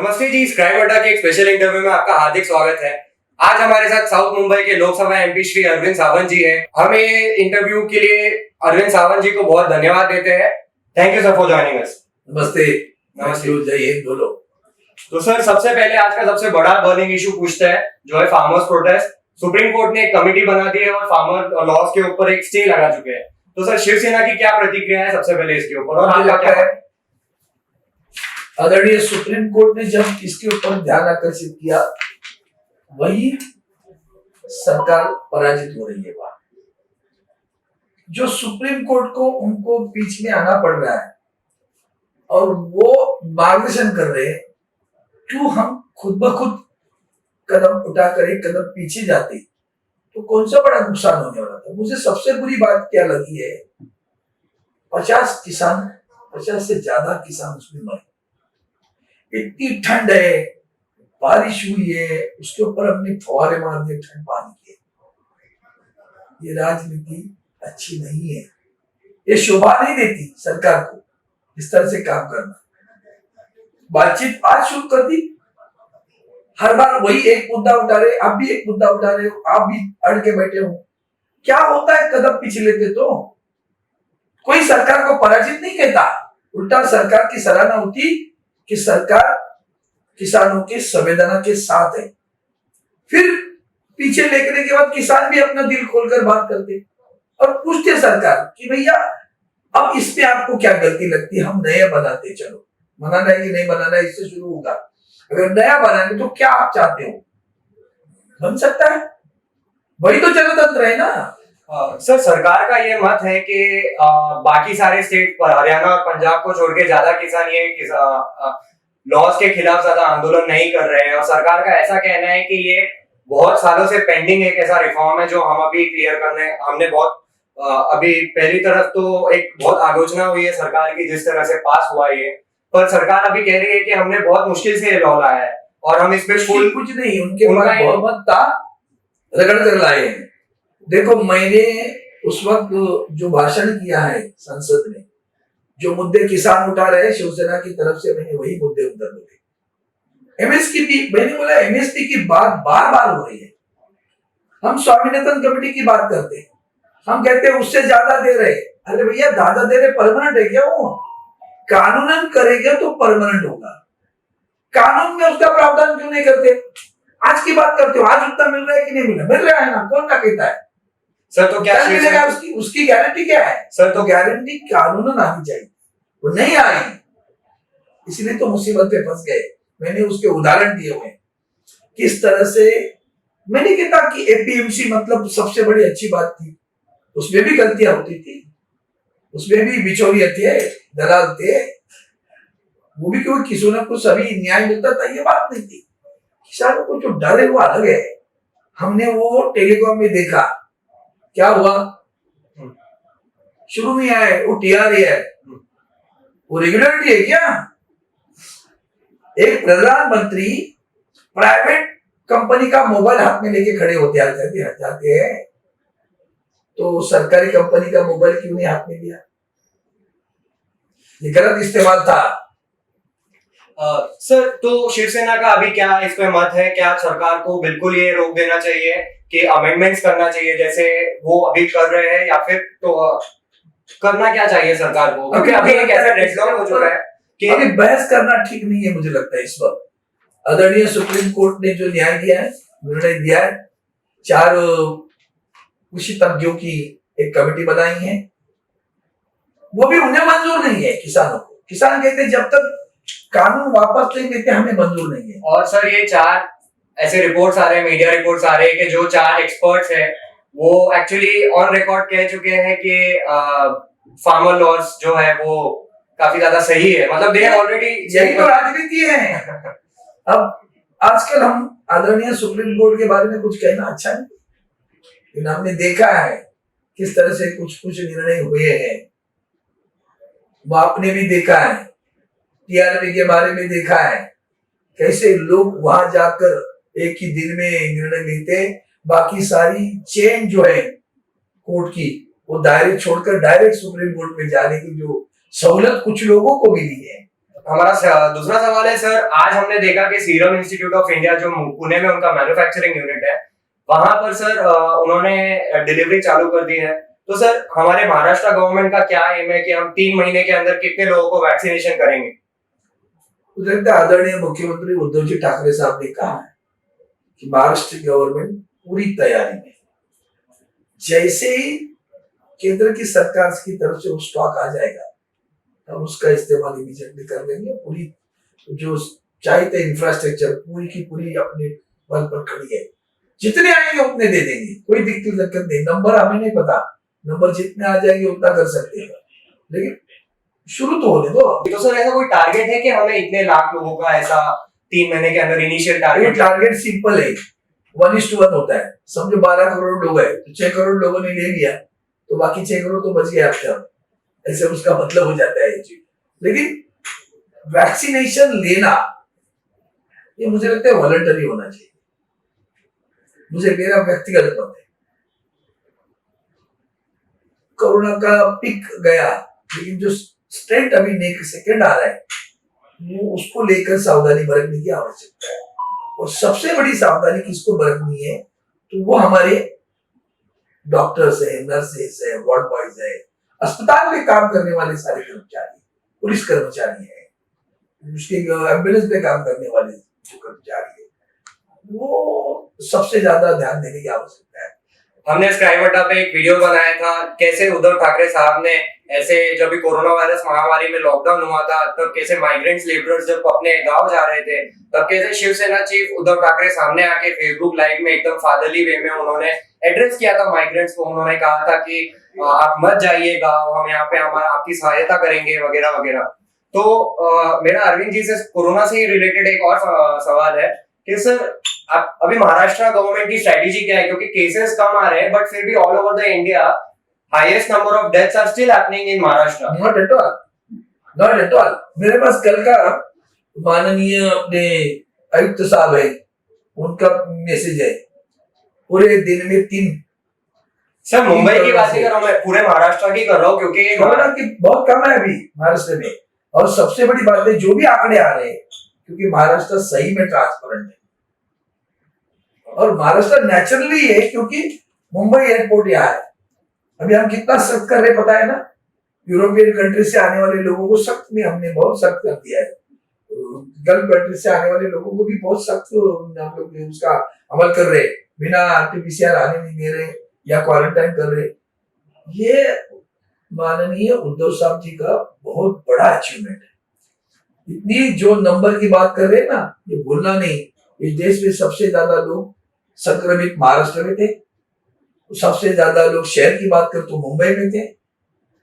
नमस्ते जी, स्क्राइब अड्डा के एक स्पेशल इंटरव्यू में आपका हार्दिक स्वागत है। आज हमारे साथ साउथ मुंबई के लोकसभा एमपी श्री अरविंद सावंत जी हैं। हम ये इंटरव्यू के लिए अरविंद सावंत जी को बहुत धन्यवाद देते हैं। Thank you sir for joining us. नमस्ते। नमस्ते। जय हिंद। बोलो। तो सर, सबसे पहले आज का सबसे बड़ा बर्निंग इशू पूछते हैं, जो है फार्मर्स प्रोटेस्ट। सुप्रीम कोर्ट ने एक कमेटी बना दी है और फार्मर लॉज के ऊपर एक स्टे लगा चुके हैं। तो सर, शिवसेना की क्या प्रतिक्रिया है सबसे पहले इसके ऊपर, और आपका क्या है? आदरणीय सुप्रीम कोर्ट ने जब इसके ऊपर ध्यान आकर्षित किया, वही सरकार पराजित हो रही है। बात जो सुप्रीम कोर्ट को उनको बीच में आना पड़ रहा है और वो मार्गदर्शन कर रहे हैं, क्यों हम खुद ब खुद कदम उठाकर एक कदम पीछे जाते तो कौन सा बड़ा नुकसान होने वाला था। मुझे सबसे बुरी बात क्या लगी है, 50 से ज्यादा किसान उसमें मरे। इतनी ठंड है, बारिश हुई है, उसके ऊपर हमने फुहारे मार दिए ठंड पानी के। ये राजनीति अच्छी नहीं है, ये शोभा नहीं देती सरकार को इस तरह से काम करना। बातचीत आज शुरू कर दी, हर बार वही एक मुद्दा उठा रहे, आप भी एक मुद्दा उठा रहे हो, आप भी अड़ के बैठे हो। क्या होता है कदम पीछे लेते तो? कोई सरकार को पराजित नहीं कहता, उल्टा सरकार की सराहना होती कि सरकार किसानों की संवेदना के साथ है। फिर पीछे लेकर के बाद किसान भी अपना दिल खोलकर बात करते और पूछते सरकार कि भैया अब इस पे आपको क्या गलती लगती है, हम नया बनाते। चलो, बनाना है कि नहीं बनाना है, इससे शुरू होगा। अगर नया बनाने तो क्या आप चाहते हो, बन सकता है। वही तो जनतंत्र है ना। सर, सरकार का ये मत है कि बाकी सारे स्टेट पर हरियाणा और पंजाब को छोड़ के ज्यादा किसान ये लॉज के खिलाफ ज्यादा आंदोलन नहीं कर रहे हैं, और सरकार का ऐसा कहना है कि ये बहुत सालों से पेंडिंग एक ऐसा रिफॉर्म है जो हम अभी क्लियर करने हमने बहुत अभी पहली तरफ तो एक बहुत आलोचना हुई है सरकार की जिस तरह से पास हुआ ये, पर सरकार अभी कह रही है कि हमने बहुत मुश्किल से ये लॉ लाया है और हम इसमें फुल कुछ नहीं, उनके पास बहुमत था, रगड़ कर लाए हैं। देखो, मैंने उस वक्त जो भाषण किया है संसद में, जो मुद्दे किसान उठा रहे हैं शिवसेना की तरफ से, मैंने वही मुद्दे उधर बोले। एमएसपी की मैंने बोला, एमएसपी की बात बार बार हो रही है। हम स्वामीनाथन कमेटी की बात करते हैं, हम कहते हैं उससे ज्यादा दे रहे। अरे भैया, ज्यादा दे रहे परमानेंट है क्या? वो कानूनन करेंगे तो परमानेंट होगा। कानून में उसका प्रावधान क्यों नहीं करते? आज की बात करते हो, आज उतना मिल रहा है कि नहीं मिल रहा? मिल रहा है ना, कौन ना कहता है? सर, तो क्या मिलेगा? उसकी गारंटी क्या है? सर, तो गारंटी कानूनन आनी चाहिए, वो नहीं आई, इसलिए तो मुसीबत पे फंस गए। मैंने उसके उदाहरण दिए हुए किस तरह से। मैंने कहता कि एपीएमसी मतलब सबसे बड़ी अच्छी बात थी, उसमें भी गलतियां होती थी, उसमें भी बिचौलिए थे, दलाल थे, वो भी क्यों किसी ने कुछ सभी न्याय मिलता था, ये बात नहीं थी। किसानों को जो डर है वो अलग है। हमने वो टेलीकॉम में देखा, क्या हुआ? शुरू में आए वो टीआरए है, वो रेगुलरिटी है क्या? एक प्रधानमंत्री प्राइवेट कंपनी का मोबाइल हाथ में लेके खड़े होते जाते हैं, तो सरकारी कंपनी का मोबाइल क्यों नहीं हाथ में लिया? ये गलत इस्तेमाल था। सर, तो शिवसेना का अभी क्या इस पे मत है? क्या सरकार को बिल्कुल ये रोक देना चाहिए कि अमेंडमेंट्स करना चाहिए जैसे वो अभी कर रहे हैं, या फिर तो करना क्या चाहिए सरकार को? क्योंकि अभी एक ऐसा डेडलॉक हो चुका है कि अभी बहस करना ठीक नहीं है मुझे लगता है। इस वक्त आदरणीय सुप्रीम कोर्ट ने जो न्याय दिया है, निर्णय दिया है, 4 कृषि तज्ञों की एक कमेटी बनाई है, वो भी उन्हें मंजूर नहीं है। किसानों को, किसान कहते जब तक कानून वापस नहीं देते हमें मंजूर नहीं है। और सर, ये 4 ऐसे रिपोर्ट्स आ रहे हैं, मीडिया रिपोर्ट्स आ रहे हैं कि जो 4 एक्सपर्ट्स हैं वो एक्चुअली ऑन रिकॉर्ड कह चुके हैं कि फार्मर लॉज जो है वो काफी ज्यादा सही है। मतलब दे ऑलरेडी, यही तो राजनीति है। अब आजकल हम आदरणीय सुप्रीम कोर्ट के बारे में कुछ कहना अच्छा नहीं, लेकिन हमने देखा है किस तरह से कुछ निर्णय हुए हैं। वो आपने भी देखा है, टीआरपी के बारे में देखा है, कैसे लोग वहां जाकर एक ही दिन में निर्णय लेते, बाकी सारी चेन जो है कोर्ट की वो दायरे छोड़कर डायरेक्ट सुप्रीम कोर्ट में जाने की जो सहूलत कुछ लोगों को मिली है, हमारा दूसरा सवाल है सर, आज हमने देखा कि सीरम इंस्टीट्यूट ऑफ इंडिया जो पुणे में उनका मैन्युफैक्चरिंग यूनिट है, वहां पर सर उन्होंने डिलीवरी चालू कर दी है। तो सर हमारे महाराष्ट्र गवर्नमेंट का क्या एम है कि हम 3 महीने के अंदर कितने लोगों को वैक्सीनेशन करेंगे? मुझे लगता है आदरणीय मुख्यमंत्री उद्धव जी ठाकरे साहब ने कहा है कि महाराष्ट्र गवर्नमेंट पूरी तैयारी में है। जैसे ही केंद्र की सरकार की तरफ से वो स्टॉक आ जाएगा, हम उसका इस्तेमाल इमीडिएटली कर लेंगे। पूरी जो चाहिए इंफ्रास्ट्रक्चर पूरी की पूरी अपने बल पर खड़ी है, जितने आएंगे उतने दे देंगे, कोई दिक्कत नहीं। नंबर हमें नहीं पता, नंबर जितने आ जाएंगे उतना कर सकते हैं, लेकिन शुरू तो होने दो। तो सर ऐसा कोई टारगेट है कि हमें इतने लाख लोगों का ऐसा 3 महीने के अंदर इनिशियल टारगेट सिंपल है, 1:1 होता है। समझो 12 करोड़ लोग है तो 6 करोड़ लोगों ने ले लिया, तो बाकी 6 करोड़ तो बच गए आपका, ऐसे उसका मतलब हो जाता है ये चीज। लेकिन वैक्सीनेशन लेना ये मुझे लगता है वॉलंटरी होना चाहिए, मुझे मेरा व्यक्तिगत मत है। कोरोना का पिक गया, लेकिन जो स्ट्रेंट अभी सेकेंड आ रहा है, वो उसको लेकर सावधानी बरतने की आवश्यकता है। और सबसे बड़ी सावधानी किसको बरतनी है, तो वो हमारे डॉक्टर्स है, नर्सेस है, वार्ड बॉयज है, अस्पताल में काम करने वाले सारे कर्मचारी, पुलिस कर्मचारी है, उसके एम्बुलेंस में काम करने वाले जो कर्मचारी है, वो सबसे ज्यादा ध्यान देने की आवश्यकता है। हमने स्काई अड्डा पे एक वीडियो बनाया था, कैसे उद्धव ठाकरे साहब ने ऐसे जब भी कोरोना वायरस महामारी में लॉकडाउन हुआ था, तब कैसे माइग्रेंट्स लेबरर्स जब अपने गांव जा रहे थे, तब कैसे शिवसेना चीफ उद्धव ठाकरे सामने आके फेसबुक लाइव में एकदम फादरली वे में उन्होंने एड्रेस किया था माइग्रेंट्स को। उन्होंने कहा था कि आप मत जाइए गाँव, हम यहाँ पे हमारा आपकी सहायता करेंगे वगैरह वगैरह। तो मेरा अरविंद जी से कोरोना से ही रिलेटेड एक और सवाल है कि सर अभी महाराष्ट्र गवर्नमेंट की स्ट्रेटेजी क्या है, क्योंकि केसेस कम आ रहे हैं बट फिर भी all over the India highest number of deaths are still happening in Maharashtra. Not at all. मेरे पास कल का माननीय अपने आयुक्त साहब है, उनका मैसेज है, पूरे दिन में 3। सर मुंबई की बात नहीं कर रहा हूँ मैं, पूरे महाराष्ट्र की कर रहा हूँ, क्योंकि कोरोना की बहुत कम है अभी महाराष्ट्र में। और सबसे बड़ी बात है, जो भी आंकड़े आ रहे हैं, क्योंकि महाराष्ट्र सही में ट्रांसपेरेंट है, और महाराष्ट्र नेचुरली है क्योंकि मुंबई एयरपोर्ट यहाँ है। अभी हम कितना सख्त कर रहे पता है ना, यूरोपियन कंट्री से आने वाले लोगों को सख्त में हमने बहुत सख्त कर दिया है। गल्फ कंट्री से आने वाले लोगों को भी बहुत सख्त हम लोग उसका अमल कर रहे, बिना आरटीपीसीआर आने नहीं दे रहे या क्वारंटाइन कर रहे। ये माननीय उद्धव साहब जी का बहुत बड़ा अचीवमेंट है। इतनी जो नंबर की बात कर रहे हैं ना, ये भूलना नहीं, इस देश में सबसे ज्यादा लोग संक्रमित महाराष्ट्र में थे, सबसे ज्यादा लोग शहर की बात कर तो मुंबई में थे।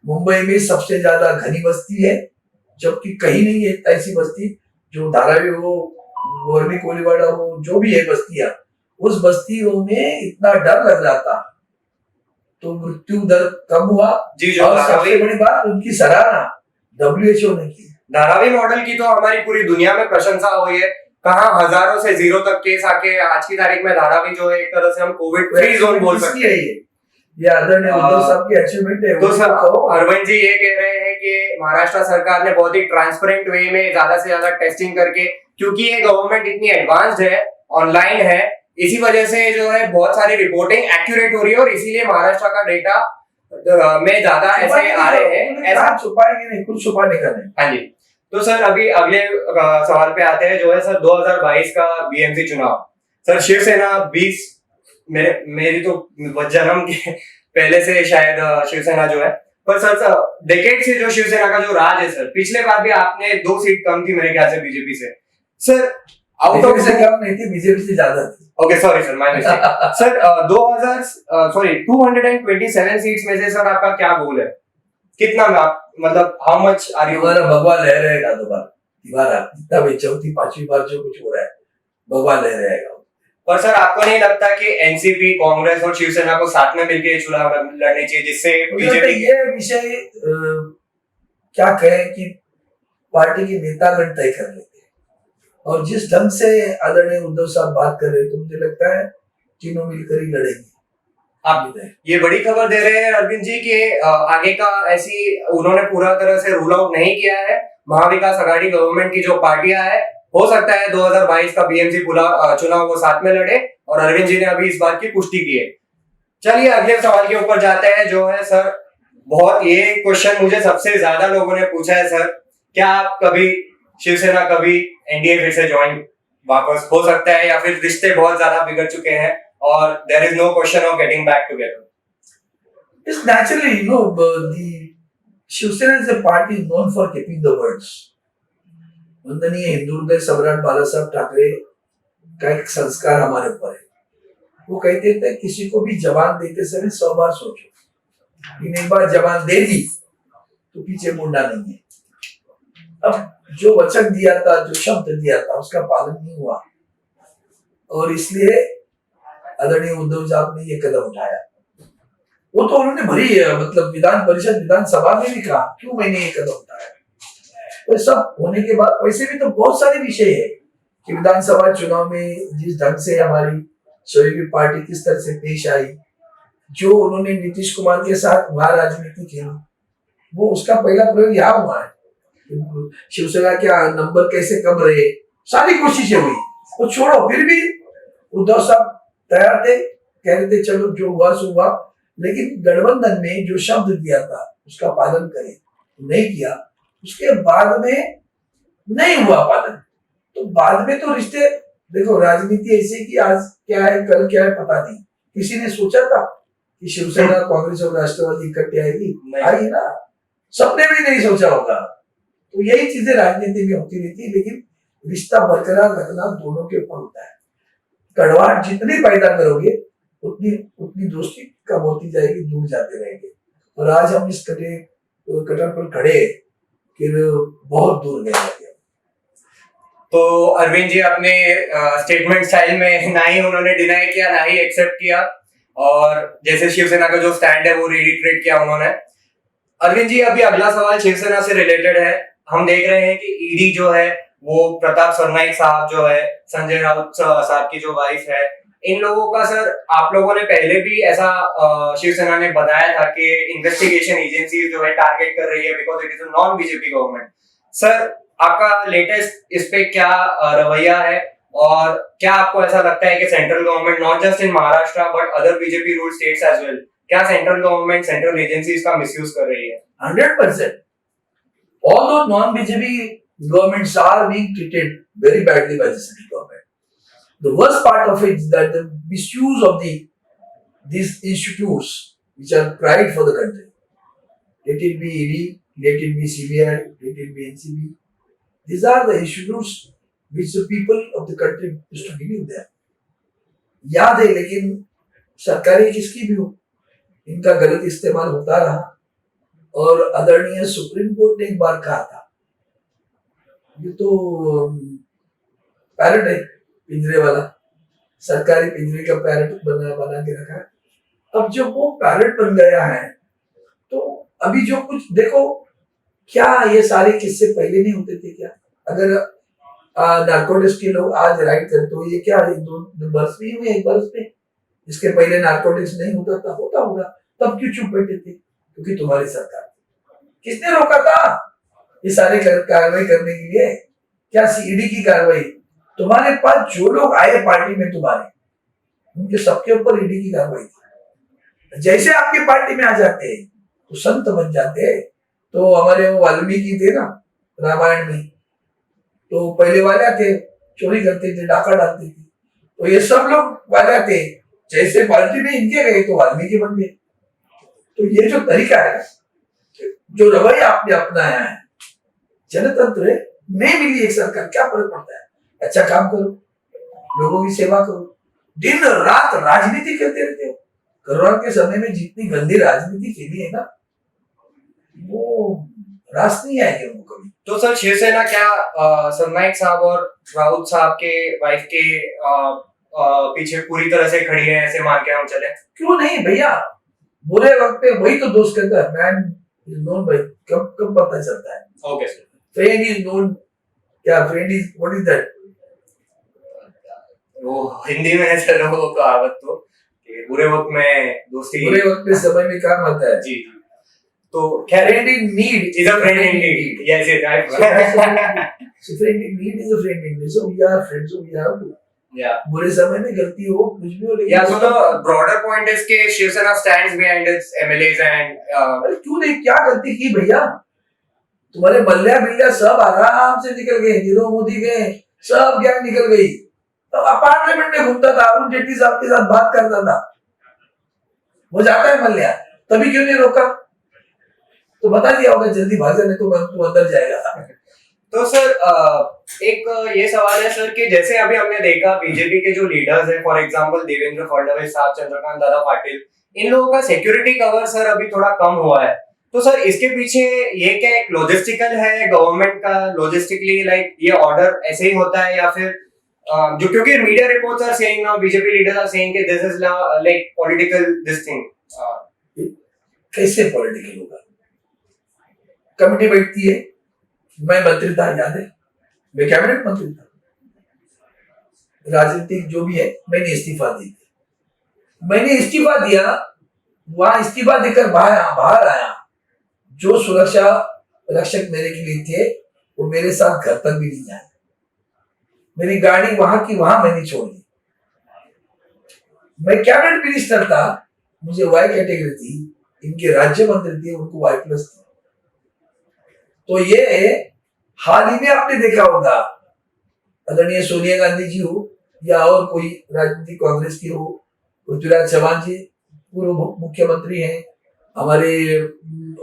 मुंबई में सबसे ज्यादा घनी बस्ती है, जबकि कहीं नहीं है ऐसी बस्ती, जो धारावी हो, गोरमी कोलीवाड़ा हो, जो भी है बस्तियां, उस बस्तियों में इतना डर लग जाता तो मृत्यु दर कम हुआ। जी, जो और सबसे बड़ी बात उनकी सराहना WHO ने की। धारावी मॉडल की तो हमारी पूरी दुनिया में प्रशंसा हुई है। कहाँ हजारों से 0 तक केस आके आज की तारीख में धारावी जो है एक तरह से हम कोविड फ्री जोन बोल सकते हैं। ये आदरणीय उद्धव साहब की अचीवमेंट है। तो सर अरविंद जी ये कह रहे हैं कि महाराष्ट्र सरकार ने बहुत ही ट्रांसपेरेंट वे में ज्यादा से ज्यादा टेस्टिंग करके, क्योंकि ये गवर्नमेंट इतनी एडवांस्ड है, ऑनलाइन है, इसी वजह से जो है बहुत सारी रिपोर्टिंग एक्यूरेट हो रही है, और इसीलिए महाराष्ट्र का डेटा में ज्यादा ऐसे आ रहे हैं। ऐसा छुपाएंगे नहीं, कुछ छुपाने का नहीं। हाँ जी। तो सर अभी अगले सवाल पे आते हैं, जो है सर 2022 का बीएमसी चुनाव। सर शिवसेना 20 मेरी तो जन्म के पहले से शायद शिवसेना जो है, पर सर डेकेड से जो शिवसेना का जो राज है सर, पिछले बार भी आपने 2 सीट कम थी मेरे ख्याल से बीजेपी से। सर आउट ऑफ से कम नहीं थी, बीजेपी से ज्यादा थी। Okay sorry sir, my mistake. Sir 227 seats में से सर आपका क्या गोल है, कितना मतलब हाउ मच आर यू? हमारा भगवा लह रहेगा दोबारा, जितना भी 4थी 5वीं बार जो कुछ हो रहा है, भगवा लह रहेगा। पर सर आपको नहीं लगता कि एनसीपी, कांग्रेस और शिवसेना को साथ में मिलकर चुनाव लड़ने चाहिए, जिससे बीजेपी? ये विषय क्या कहें कि पार्टी के नेतागण तय कर लेते हैं, और जिस ढंग से आदरणीय उद्धव साहब बात कर रहे हैं, तो मुझे लगता है तीनों मिलकर ही लड़ेंगे। आप ये बड़ी खबर दे रहे हैं अरविंद जी कि आगे का ऐसी उन्होंने पूरा तरह से रूल आउट नहीं किया है, महाविकास आघाड़ी गवर्नमेंट की जो पार्टियां है, हो सकता है 2022 का बीएमसी चुनाव वो साथ में लड़े, और अरविंद जी ने अभी इस बात की पुष्टि की है। चलिए अगले सवाल के ऊपर जाते हैं, जो है सर, बहुत ये क्वेश्चन मुझे सबसे ज्यादा लोगों ने पूछा है सर, क्या आप कभी शिवसेना, कभी एनडीए फिर से ज्वाइन वापस हो सकता है, या फिर रिश्ते बहुत ज्यादा बिगड़ चुके हैं और there is no question of getting back together? It's naturally, the Shiv Sena is a party known for keeping the words. वंदनीय हिंदू हृदय सम्राट बाला साहब ठाकरे का एक संस्कार हमारे ऊपर है। वो कहते थे किसी को भी जबान देते समय 100 बार सोचो, लेकिन एक बार जबान दे दी तो पीछे मुड़ना नहीं है। अब जो वचन दिया था, जो शब्द दिया था, उसका पालन नहीं हुआ, और इसलिए आदरणीय उद्धव साहब ने ये कदम उठाया। वो तो उन्होंने भरी मतलब विधान परिषद, विधानसभा में भी कहा क्यों मैंने ये कदम उठाया। तो सब होने के बाद वैसे भी तो बहुत सारे विषय है कि विधानसभा चुनाव में जिस ढंग से हमारी सहयोगी पार्टी किस तरह से पेश आई, जो उन्होंने नीतीश कुमार के साथ वहां राजनीति खेली, वो उसका पहला प्रयोग यहाँ हुआ है। शिवसेना के नंबर कैसे कम रहे, सारी कोशिशें हुई, वो छोड़ो, फिर भी उद्धव साहब तैयार थे, कह रहे थे चलो जो हुआ सो हुआ, लेकिन गठबंधन में जो शब्द दिया था उसका पालन करें, नहीं किया। उसके बाद में नहीं हुआ पालन, तो बाद में तो रिश्ते, देखो राजनीति ऐसी कि आज क्या है कल क्या है पता नहीं। किसी ने सोचा था कि शिवसेना, कांग्रेस और राष्ट्रवादी इकट्ठे आएगी? आई ना, सपने भी नहीं सोचा होगा। तो यही चीजें राजनीति में होती रहती है, लेकिन रिश्ता बरकरार रखना दोनों के ऊपर होता है। कड़वाहट जितनी पैदा करोगे उतनी उतनी दोस्ती कम होती जाएगी, दूर जाते रहेंगे। और आज हम इस कटर पर खड़े फिर बहुत दूर गए। तो अरविंद जी अपने स्टेटमेंट स्टाइल में ना ही उन्होंने डिनाई किया, ना ही एक्सेप्ट किया, और जैसे शिवसेना का जो स्टैंड है वो रिट्रेट किया उन्होंने। अरविंद जी, अभी अगला सवाल शिवसेना से रिलेटेड है। हम देख रहे हैं कि ईडी जो है वो प्रताप सरनाईक साहब जो है, संजय राउत साहब की जो वाइफ है, इन लोगों का सर, आप लोगों ने पहले भी ऐसा शिवसेना ने बताया था कि इन्वेस्टिगेशन एजेंसी जो है टारगेट कर रही है because it is a non BJP government. Sir, आपका लेटेस्ट इस पे क्या रवैया है, और क्या आपको ऐसा लगता है कि central government, not just in Maharashtra but other BJP ruled states as well, क्या सेंट्रल गवर्नमेंट, सेंट्रल एजेंसीज का मिसयूज कर रही है? 100%. All those non-BJP governments are being treated very badly by the central government. The worst part of it is that the misuse of these institutes which are pride for the country. Let it be ED, let it be CBI, let it be NCB. These are the institutes which the people of the country used to believe there. याद है, लेकिन सरकारें किसकी भी हो, इनका गलत इस्तेमाल होता रहा। और आदरणीय सुप्रीम कोर्ट ने एक बार कहा था, ये तो पैरट है पिंजरे वाला, सरकारी पिंजरे का पैरट बना के रखा है। अब जब वो पैरट बन गया है, तो अभी जो कुछ देखो, क्या ये सारे किस्से पहले नहीं होते थे क्या? अगर नार्कोटिक्स के लोग आज राइट करते तो ये क्या 2 बरस में हुए, 1 बरस में? इसके पहले नार्कोटिक्स नहीं होता था, होता होगा, तब क्यों चुप बैठे थे? क्योंकि तुम्हारी सरकार, किसने रोका था ये सारे कार्रवाई करने के लिए? क्या सीडी की कार्रवाई? तुम्हारे पास जो लोग आए पार्टी में तुम्हारे, उनके सबके ऊपर ईडी की कार्रवाई थी। जैसे आपकी पार्टी में आ जाते हैं तो संत बन जाते हैं। तो हमारे वो वाल्मीकि थे ना रामायण में, तो पहले वाले थे, चोरी करते थे, डाका डालते थे, तो ये सब लोग वाले थे, जैसे पार्टी में इनके गए तो वाल्मीकि बन गए। तो ये जो तरीका है, जो रवैया आपने अपनाया है, जनतंत्र है, नहीं मिली एक सरकार, क्या फर्क पड़ता है? अच्छा काम करो, लोगों की सेवा करो, दिन रात राजनीति करते रहते हो। कोरोना के समय में जितनी गंदी राजनीति खेली है ना, वो रास नहीं आएगी उनको कभी। तो सर, शिवसेना क्या सरनाईक साहब और राउत साहब के वाइफ के पीछे पूरी तरह से खड़ी है, ऐसे मान के हम चले? क्यों नहीं भैया, बुरे वक्त पे वही तो दोस्त कहता है, मैन इज नोन बाय, कब कब पता चलता है। Okay sir. Friend is known, क्या friend is, what is that? वो हिंदी में है सर वो कहावत, तो कि बुरे वक्त में दोस्ती, बुरे वक्त में समय में काम आता है। जी। तो खैर friend in need is a friend indeed. Yes, yes, So that's right. so friend in need is a friend in need. So we are friends, so we have to. Yeah. बुरे समय में गलती हो कुछ भी हो लेकिन Yeah, so the broader point is कि Shiv Sena stands behind its MLAs and अरे क्यों नहीं, क्या गलती की भैया? तुम्हारे मल्ल्या बिल्ल्या सब आराम से निकल गए, नीरव मोदी गए, सब गैंग निकल गई। तो अपार्टमेंट में घूमता था, अरुण जेटली साहब के साथ बात करता था, वो जाता है मल्ल्या, तभी क्यों नहीं रोका? तो बता दिया होगा जल्दी भाग जाने तो तू अंदर जाएगा। तो सर एक ये सवाल है सर कि जैसे अभी हमने देखा बीजेपी के जो लीडर्स हैं, फॉर एग्जांपल देवेंद्र फडणवीस साहब, चंद्रकांत दादा पाटिल, इन लोगों का सिक्योरिटी कवर सर अभी थोड़ा कम हुआ है। तो सर इसके पीछे ये क्या एक लॉजिस्टिकल है गवर्नमेंट का, लॉजिस्टिकली लाइक ये ऑर्डर ऐसे ही होता है, या फिर जो क्योंकि media reports are saying now, BJP leaders are saying कि this is like political this thing. कैसे पॉलिटिकल होगा? कमिटी बैठती है, मैं मंत्री था, याद है, मैं कैबिनेट मंत्री था, राजनीतिक जो भी है, मैंने इस्तीफा दी। मैंने इस्तीफा दिया, वहां इस्तीफा देकर बाहर आया, जो सुरक्षा रक्षक मेरे के लिए थे वो मेरे साथ घर तक भी नहीं आए। मेरी गाड़ी वहां की वहां मैंने छोड़ दी। मैं कैबिनेट मिनिस्टर था, मुझे वाई कैटेगरी थी, इनके राज्य मंत्री थे, उनको वाई प्लस थी। तो ये हाल ही में आपने देखा होगा, आदरणीय सोनिया गांधी जी हो या और कोई राजनीतिक कांग्रेस की हो, पृथ्वीराज चौहान जी पूर्व मुख्यमंत्री हैं, हमारे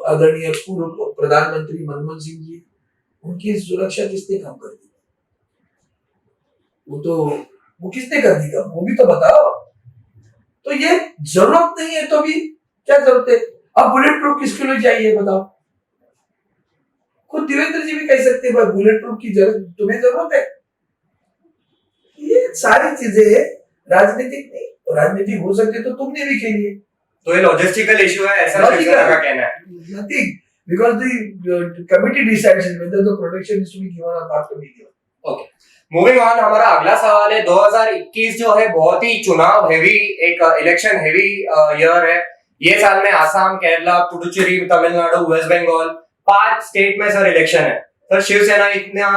आदरणीय पूर्व प्रधानमंत्री मनमोहन सिंह जी, उनकी सुरक्षा किसने कम कर दी? वो किसने कर दी कम, वो भी तो बताओ। तो ये जरूरत नहीं है तो भी क्या जरूरत है? अब बुलेट प्रूफ किसके लिए चाहिए बताओ? खुद देवेंद्र जी भी कह सकते हैं बुलेट प्रूफ की जरूरत तुम्हें जरूरत है। ये सारी चीजें राजनीतिक नहीं, राजनीतिक हो सकती तो तुमने भी खेली है। तो ये लॉजिस्टिकल इशू है, ऐसा शिवसेना का कहना है। Nothing, because the committee decides whether the protection is to be given or not to be given. Okay, moving on, हमारा अगला सवाल है 2021 जो है बहुत ही चुनाव हेवी, एक इलेक्शन हेवी ईयर है। ये साल में आसाम, केरला, पुडुचेरी, तमिलनाडु, वेस्ट बंगाल, 5 स्टेट में सर इलेक्शन है। सर शिवसेना इतना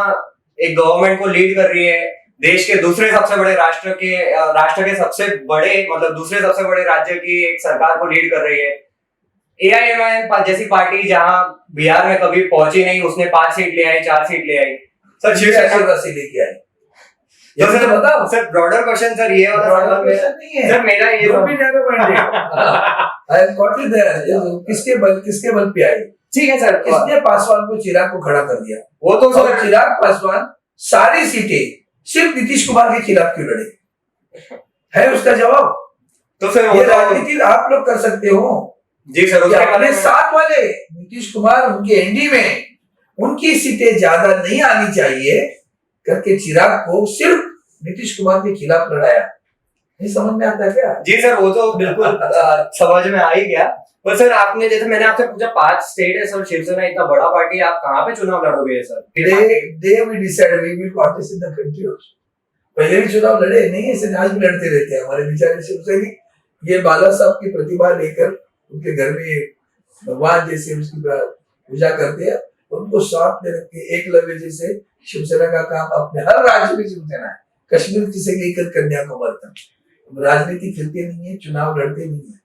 एक गवर्नमेंट को लीड कर रही है, देश के दूसरे सबसे बड़े राष्ट्र के सबसे बड़े मतलब दूसरे सबसे बड़े राज्य की एक सरकार को लीड कर रही है। एआईएमआईएम जैसी पार्टी जहां बिहार में कभी पहुंची नहीं, उसने 5 सीट ले आई, 4 सीट ले आई। सर शिवसेना से लेके आए। तो सर बताओ सर, ब्रॉडर क्वेश्चन सर ये वाला सवाल नहीं है सर मेरा ये भी narrow minded. I am got it there. किसके बल पे आई? ठीक है सर, किसने पासवान को, चिराग को खड़ा कर दिया? वो तो सर चिराग पासवान सारी सीटें सिर्फ नीतीश कुमार के खिलाफ क्यों लड़े? है उसका जवाब? तो सर ये राजनीति आप लोग कर सकते हो जी सर। अपने साथ वाले नीतीश कुमार, उनके एनडी में उनकी सीटें ज्यादा नहीं आनी चाहिए करके चिराग को सिर्फ नीतीश कुमार के खिलाफ लड़ाया। नहीं समझ में आता है क्या? जी सर, वो तो बिल्कुल समझ में आ ही गया। पर सर आपने, जैसे मैंने आपसे पूछा 5 स्टेट है सर, शिवसेना इतना बड़ा पार्टी, आप कहाँ पे चुनाव लड़ोगे sir? They will decide we will contest in the country also. पहले भी चुनाव लड़े नहीं, ऐसे आज भी लड़ते रहते हैं हमारे बेचारे शिवसैनिक। ये बाला साहब की प्रतिभा लेकर उनके घर में भगवान जैसे उसकी पूजा करते हैं, उनको साथ में रख के एकलव्य जैसे शिवसेना का काम अपने हर राज्य में शिवसेना है, कश्मीर से लेकर कन्याकुमारी तक। राजनीति खेलते नहीं है, चुनाव लड़ते नहीं है,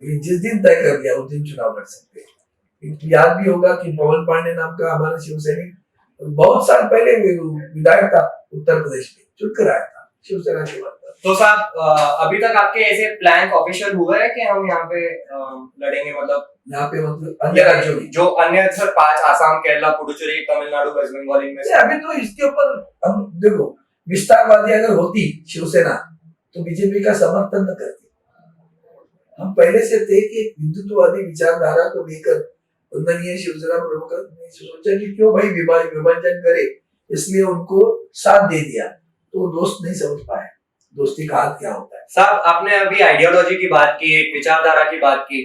लेकिन जिस दिन तय कर दिया उस दिन चुनाव लड़ सकते हैं। याद भी होगा कि पवन पांडे नाम का हमारा शिवसैनिक बहुत साल पहले विधायक था, उत्तर प्रदेश में चुनकर आया था शिवसेना के बाद। तो साहब अभी तक आपके ऐसे प्लान ऑफिशियल हुआ है कि हम यहाँ पे लड़ेंगे, मतलब यहाँ पे मतलब अन्य राज्यों में जो अन्य सर 5 आसाम, केरला, पुडुचेरी, तमिलनाडु, वेस्ट बंगाल, इनमें अभी तो इसके ऊपर हम देखो, विस्तारवादी अगर होती शिवसेना तो बीजेपी का समर्थन न करती। हम पहले से थे कि हिंदुत्ववादी विचारधारा को लेकर वंदनीय शिवसेना प्रमुख ने सोचा कि क्यों भाई विभाजन करे, इसलिए उनको साथ दे दिया। तो दोस्त नहीं समझ पाए दोस्ती का हाथ क्या होता है। साहब आपने अभी आइडियोलॉजी की बात की, एक विचारधारा की बात की।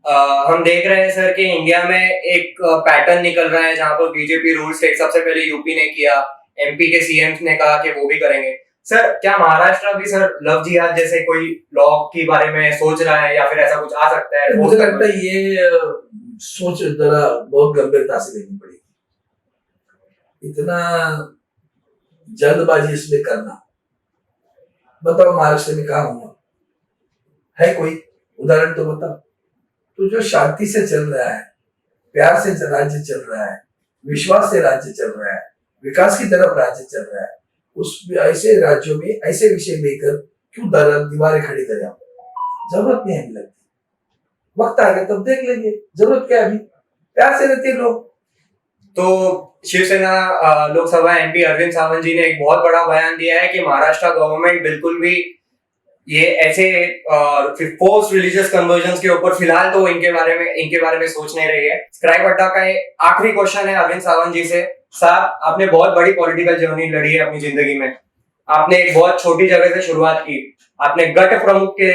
हम देख रहे हैं सर कि इंडिया में एक पैटर्न निकल रहा है जहां पर बीजेपी रूल्स टेक, सबसे पहले यूपी ने किया, एमपी के सीएम ने कहा कि वो भी करेंगे। सर क्या महाराष्ट्र भी सर लव जिहाद जैसे कोई लॉ के बारे में सोच रहा है, या फिर ऐसा कुछ आ सकता है? मुझे लगता है ये सोच जरा बहुत गंभीरता से लेनी पड़ेगी। इतना जल्दबाजी इसमें करना, बताओ महाराष्ट्र में कहाँ हुआ है? कोई उदाहरण तो बताओ। तो जो शांति से चल रहा है, प्यार से राज्य चल रहा है, विश्वास से राज्य चल रहा है, विकास की तरफ राज्य चल रहा है, उस ऐसे राज्यों में ऐसे विषय लेकर क्यों दीवारें खड़ी करें? आप जरूरत नहीं है लगती, वक्त आ गया तब देख लेंगे, जरूरत क्या है अभी? प्यार से रहते हैं लोग। तो शिवसेना लोकसभा एमपी अरविंद सावंत जी ने एक बहुत बड़ा बयान दिया है कि महाराष्ट्र गवर्नमेंट बिल्कुल भी ये ऐसे फोर्स रिलीजियस कन्वर्जन के ऊपर फिलहाल तो इनके बारे में सोच नहीं रही है। स्क्राइब अड्डा का आखिरी क्वेश्चन है अरविंद सावंत जी से। साहब, आपने बहुत बड़ी पॉलिटिकल जर्नी लड़ी है अपनी जिंदगी में। आपने एक बहुत छोटी जगह से शुरुआत की, आपने गट प्रमुख के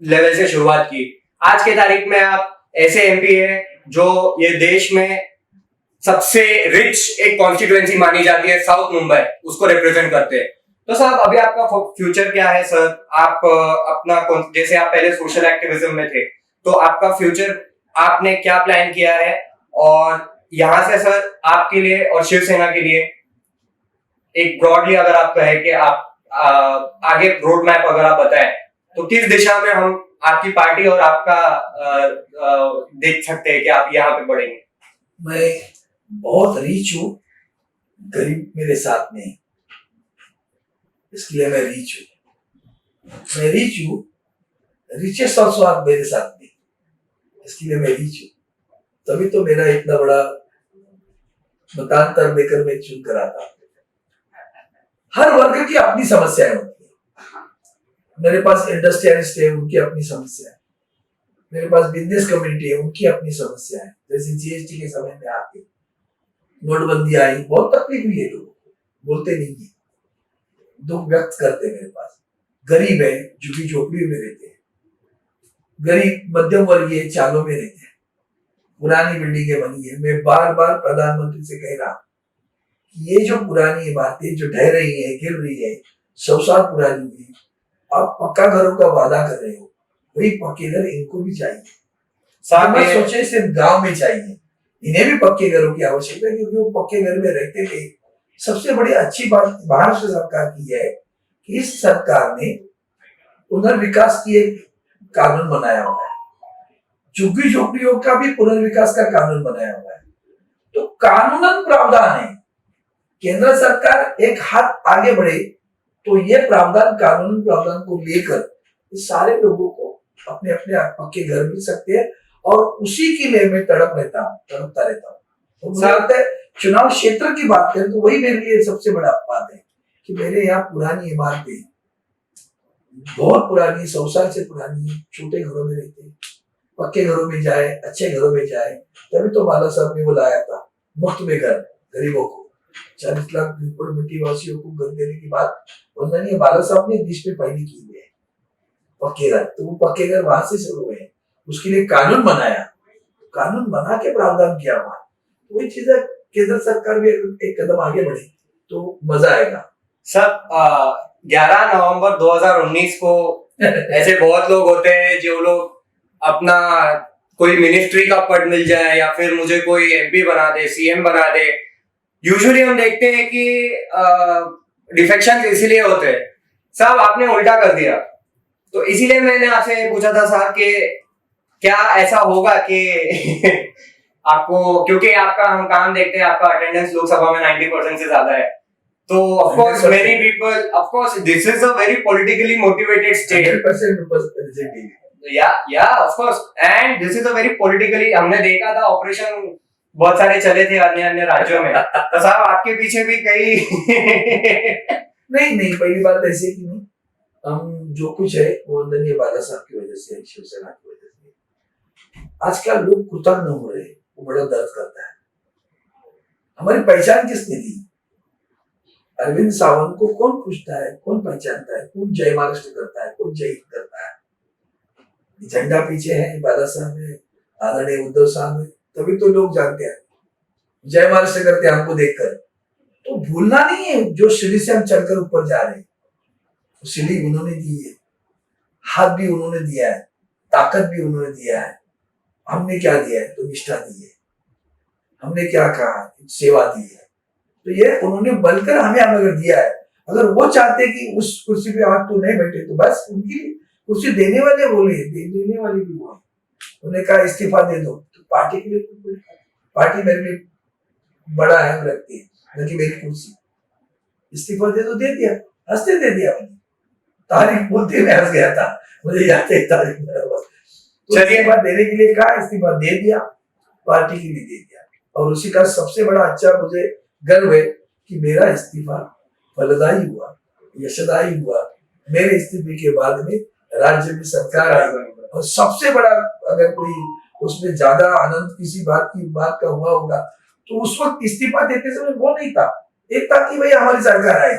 लेवल से शुरुआत की। आज के तारीख में आप ऐसे एमपी है जो ये देश में सबसे रिच एक कॉन्स्टिट्यूएंसी मानी जाती है, साउथ मुंबई, उसको रिप्रेजेंट करते हैं। तो साहब, अभी आपका फ्यूचर क्या है सर? आप अपना, जैसे आप पहले सोशल एक्टिविज्म में थे, तो आपका फ्यूचर आपने क्या प्लान किया है? और यहाँ से सर आपके लिए और शिवसेना के लिए एक ब्रॉडली अगर आप कहें कि आप आगे रोड मैप अगर आप बताएं, तो किस दिशा में हम आपकी पार्टी और आपका देख सकते हैं कि आप यहाँ पे बढ़ेंगे? मैं बहुत रीच हूँ, गरीब मेरे साथ में है, इसके लिए मैं रीच हूँ। मैं रीच हूँ, रिचेस्ट ऑल्सो आप मेरे साथ में, इसके लिए मैं रीच हूँ। तभी तो मेरा इतना बड़ा मतांतर देकर मैं चुन कर आता। हर वर्ग की अपनी समस्याएं होती है। मेरे पास इंडस्ट्रियलिस्ट है, उनकी अपनी समस्या है। मेरे पास बिजनेस कम्युनिटी है, उनकी अपनी समस्या है। जैसे जीएसटी के समय में आके नोटबंदी आई, बहुत तकलीफ हुई है, लोगों को बोलते नहीं है, दुख व्यक्त करते हैं। मेरे पास गरीब है, झुग्गी झोपड़ी में रहते हैं, गरीब मध्यम वर्गीय चालों में रहते हैं, पुरानी बिल्डिंगें बनी है। मैं बार बार प्रधानमंत्री से कह रहा हूं कि ये जो पुरानी इमारतें जो ढह रही है, गिर रही है, 100 साल पुरानी है, आप पक्का घरों का वादा कर रहे हो, वही पक्के घर इनको भी चाहिए। साहब, मैं सोचे सिर्फ गांव में चाहिए, इन्हें भी पक्के घरों की आवश्यकता है, क्योंकि वो पक्के घर में रहते थे। सबसे बड़ी अच्छी बात महाराष्ट्र सरकार की है कि इस सरकार ने पुनर्विकास की एक कानून बनाया हुआ है, झुग्गी झोपड़ियों का भी पुनर्विकास का कानून बनाया हुआ है। तो कानूनन प्रावधान है, केंद्र सरकार एक हाथ आगे बढ़े तो ये प्रावधान, कानूनन प्रावधान को लेकर इस सारे लोगों को अपने अपने पक्के घर मिल सकते हैं। और उसी के लिए मैं तड़पता रहता हूँ। तो मुझे लगता है चुनाव क्षेत्र की बात करें तो वही मेरे लिए सबसे बड़ा बात है कि मेरे यहाँ पुरानी इमारतें, बहुत पुरानी, 100 साल से पुरानी, छोटे घरों में रहते हैं, पक्के घरों में जाए, अच्छे घरों में जाए। तभी तो बाला साहब ने वो लाया था मुफ्त में घर गरीबों को, 40 लाख मिट्टी वासियों को घर देने की बात वंदनीय बाला साहब ने देश में पहले की हुई है, पक्के घर। तो वो पक्के घर वहां से शुरू हुए, उसके लिए कानून बनाया, कानून बना के प्रावधान किया वहां। तो वही चीज है, केंद्र सरकार भी एक कदम आगे बढ़े तो मजा आएगा। सब 11 नवंबर 2019 को ऐसे बहुत लोग होते हैं जो लोग अपना कोई मिनिस्ट्री का पद मिल जाए या फिर मुझे कोई एमपी बना दे, सीएम बना दे। यूजुअली हम देखते हैं कि डिफेक्शन इसीलिए होते हैं। साहब, आपने उल्टा कर दिया, तो इसीलिए मैंने आपसे पूछा था साहब कि क्या ऐसा होगा कि आपको, क्योंकि आपका हम काम देखते हैं, आपका अटेंडेंस लोकसभा में 90% से ज्यादा है, तो of course many people, of course this is a very politically motivated state, 100% yeah of course, and this is a very politically, हमने देखा था ऑपरेशन बहुत सारे चले थे अन्य अन्य राज्यों में, तो साहब आपके पीछे भी कई नहीं, पहली बात ऐसी कि नहीं, हम जो कुछ है वो वंदनीय बाला साहब की वजह से, शिवसेना की वजह से। आजकल लोग कृतज्ञ हो रहे हैं, वो बड़ा दर्द करता है। हमारी पहचान किसने दी? अरविंद सावंत को कौन पूछता है, कौन पहचानता है, कौन जय महाराष्ट्र करता है, कौन जय हिंद करता है? झंडा पीछे है, बाला साहब है, आदरणीय उद्धव साहब है, तभी तो लोग जानते हैं, जय महाराष्ट्र करते हैं हमको देखकर। तो भूलना नहीं है, जो सीढ़ी से हम चलकर ऊपर जा रहे हैं, सीढ़ी उन्होंने दी है, हाथ भी उन्होंने दिया है, ताकत भी उन्होंने दिया है, हमने क्या दिया है, तो निष्ठा दी है, हमने क्या कहा, सेवा दी है। तो ये उन्होंने बनकर हमें अगर दिया है, अगर वो चाहते कि उस कुर्सी पे आज तू नहीं बैठे, तो बस उनकी कुर्सी देने वाले बोले, देने वाले भी बोले, उन्होंने कहा इस्तीफा दे दो, तो पार्टी के लिए, पार्टी मेरे लिए बड़ा अहम रखती है, क्योंकि मेरी कुर्सी, इस्तीफा दे दो, दे दिया, हंसते दे दिया मैंने, तारीफ बोलते मैं हंस गया था, मुझे याद है तारीफ बराबर। तो चलिए। इस्तीफा देने के लिए कहा, इस्तीफा दे दिया, पार्टी के लिए दे दिया, और उसी का सबसे बड़ा अच्छा मुझे गर्व है कि मेरा इस्तीफा फलदायी हुआ, यशदायी हुआ। मेरे इस्तीफे के बाद में राज्य में सरकार आई, और सबसे बड़ा अगर कोई उसमें ज्यादा आनंद किसी बात का हुआ होगा, तो उस वक्त इस्तीफा देते समय वो नहीं था, एक था कि भाई हमारी सरकार आई,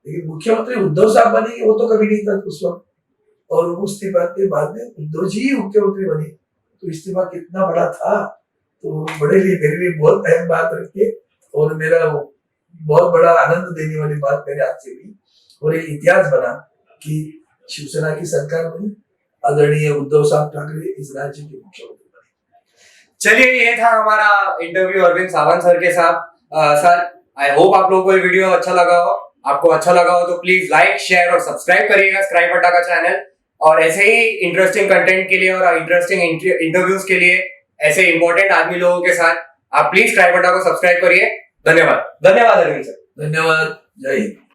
लेकिन मुख्यमंत्री उद्धव साहब बनेंगे वो तो कभी नहीं था उस वक्त, और वो इस्तीफा के बाद में उद्धव जी ही मुख्यमंत्री बने, तो इस्तीफा कितना बड़ा था। तो बड़े लिए मेरे लिए बहुत अहम बात रखी है, और मेरा बहुत बड़ा आनंद देने वाली बात मेरे हाथ से हुई, और एक इतिहास बना कि शिवसेना की सरकार बनी, आदरणीय उद्धव साहब ठाकरे इस राज्य के मुख्यमंत्री बने। चलिए, ये था हमारा इंटरव्यू अरविंद सावंत सर के साथ। सर, आई होप आप लोगों को ये वीडियो अच्छा लगा हो। आपको अच्छा लगा हो तो प्लीज लाइक, शेयर और सब्सक्राइब करिएगा स्क्राइब अड्डा का चैनल, और ऐसे ही इंटरेस्टिंग कंटेंट के लिए और इंटरेस्टिंग इंटरव्यूज के लिए ऐसे इंपॉर्टेंट आदमी लोगों के साथ आप प्लीज स्क्राइब अड्डा को सब्सक्राइब करिए। धन्यवाद। धन्यवाद अरविंद सर। धन्यवाद। जय हिंद।